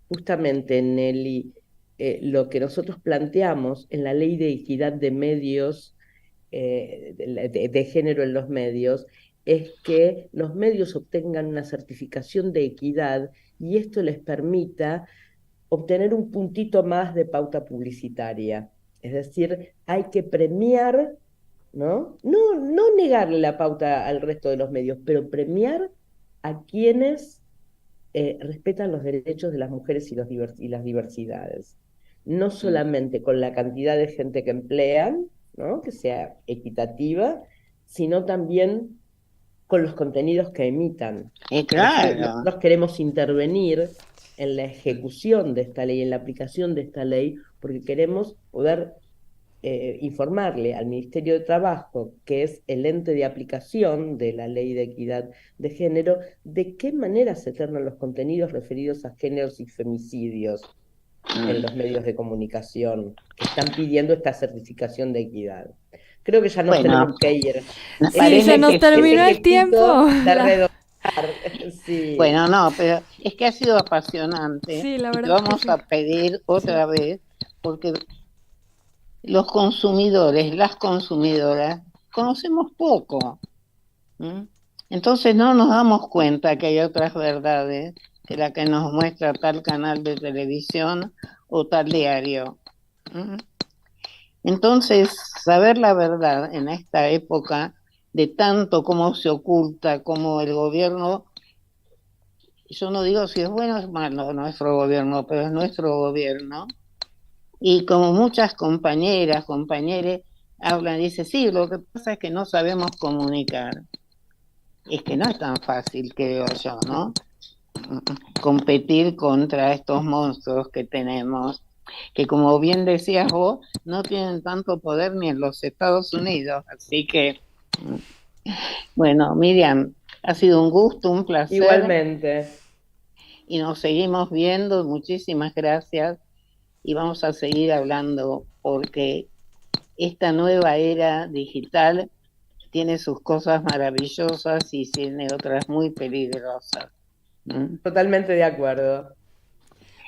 justamente, Nelly, lo que nosotros planteamos en la Ley de Equidad de Medios, de género en los medios, es que los medios obtengan una certificación de equidad y esto les permita obtener un puntito más de pauta publicitaria. Es decir, hay que premiar, ¿no? No negarle la pauta al resto de los medios, pero premiar a quienes respetan los derechos de las mujeres y las diversidades. No solamente con la cantidad de gente que emplean, ¿no? Que sea equitativa, sino también con los contenidos que emitan. Claro. Nosotros queremos intervenir en la ejecución de esta ley, en la aplicación de esta ley, porque queremos poder informarle al Ministerio de Trabajo, que es el ente de aplicación de la Ley de Equidad de Género, de qué manera se tratan los contenidos referidos a géneros y femicidios en los medios de comunicación que están pidiendo esta certificación de equidad. creo que ya nos Bueno, tenemos que ir. Sí, parece se nos que terminó ese el tiempo. gestito de redondar. Sí. Bueno, no, pero es que ha sido apasionante. Sí, la Y te verdad que vamos sí. a pedir otra vez, porque los consumidores, las consumidoras, conocemos poco. ¿Mm? Entonces no nos damos cuenta que hay otras verdades que la que nos muestra tal canal de televisión o tal diario. ¿Mm? Entonces, saber la verdad en esta época de tanto cómo se oculta, cómo el gobierno, yo no digo si es bueno o es malo nuestro gobierno, pero es nuestro gobierno, y como muchas compañeras, compañeros hablan, dicen, sí, lo que pasa es que no sabemos comunicar. Es que no es tan fácil, creo yo, ¿no? Competir contra estos monstruos que tenemos, que como bien decías vos, no tienen tanto poder ni en los Estados Unidos. Así que, bueno, Miriam, ha sido un gusto, un placer. Igualmente. Y nos seguimos viendo, muchísimas gracias. Y vamos a seguir hablando porque esta nueva era digital tiene sus cosas maravillosas y tiene otras muy peligrosas. ¿Mm? Totalmente de acuerdo.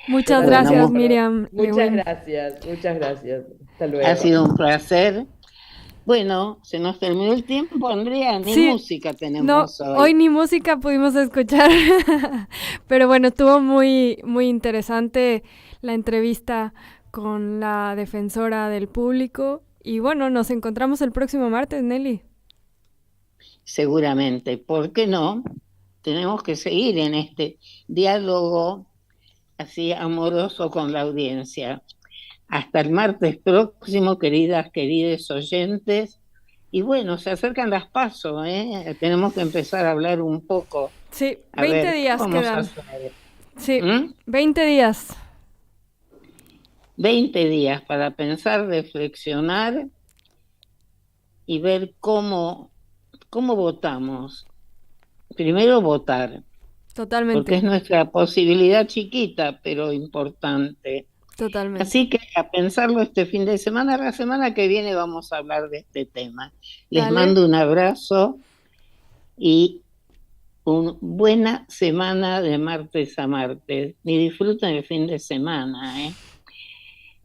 Muchas Bueno, gracias, mu- Miriam. Muchas Lewin. gracias, muchas gracias. Hasta luego. Ha sido un placer. Bueno, se nos terminó el tiempo, Andrea, ni Sí. música No, tenemos hoy ni música pudimos escuchar, pero bueno, estuvo muy, muy interesante la entrevista con la defensora del público y bueno, nos encontramos el próximo martes, Nelly. Seguramente. ¿Por qué no? Tenemos que seguir en este diálogo así amoroso con la audiencia. Hasta el martes próximo, queridos oyentes. Y bueno, se acercan las PASO, ¿eh? Tenemos que empezar a hablar un poco. Sí, A 20 ver, días ¿qué vamos a quedan. hacer? Sí, ¿Mm? 20 días. 20 días para pensar, reflexionar y ver cómo votamos. Primero votar, porque Totalmente, es nuestra posibilidad chiquita, pero importante. totalmente. Así que a pensarlo este fin de semana, la semana que viene vamos a hablar de este tema. Les Dale. mando un abrazo y una buena semana de martes a martes. Y disfruten el fin de semana, ¿eh?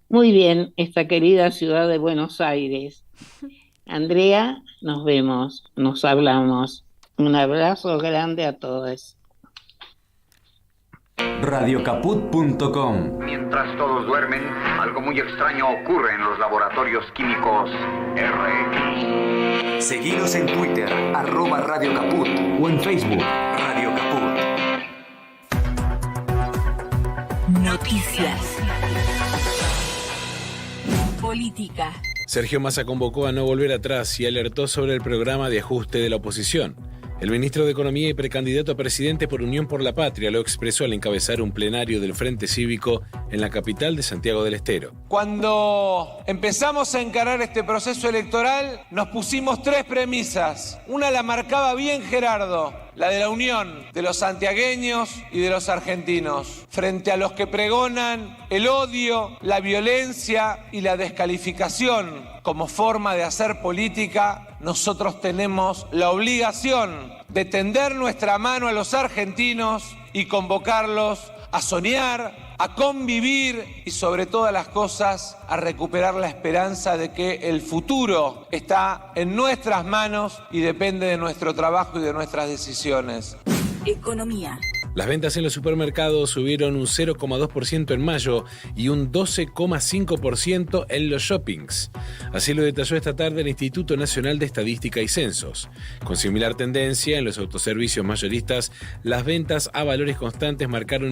Muy bien, esta querida ciudad de Buenos Aires. Andrea, nos vemos, nos hablamos. Un abrazo grande a todos. Radiocaput.com. Mientras todos duermen, algo muy extraño ocurre en los laboratorios químicos RX. Seguinos en Twitter, @Radio Caput, O en Facebook. Radio Caput. Noticias. Política. Sergio Massa convocó a no volver atrás y alertó sobre el programa de ajuste de la oposición. El ministro de Economía y precandidato a presidente por Unión por la Patria lo expresó al encabezar un plenario del Frente Cívico en la capital de Santiago del Estero. Cuando empezamos a encarar este proceso electoral, nos pusimos 3 premisas. Una la marcaba bien Gerardo, la de la unión de los santiagueños y de los argentinos, frente a los que pregonan el odio, la violencia y la descalificación como forma de hacer política. Nosotros tenemos la obligación de tender nuestra mano a los argentinos y convocarlos a soñar, a convivir y sobre todas las cosas a recuperar la esperanza de que el futuro está en nuestras manos y depende de nuestro trabajo y de nuestras decisiones. Economía. Las ventas en los supermercados subieron un 0,2% en mayo y un 12,5% en los shoppings. Así lo detalló esta tarde el Instituto Nacional de Estadística y Censos. Con similar tendencia, en los autoservicios mayoristas, las ventas a valores constantes marcaron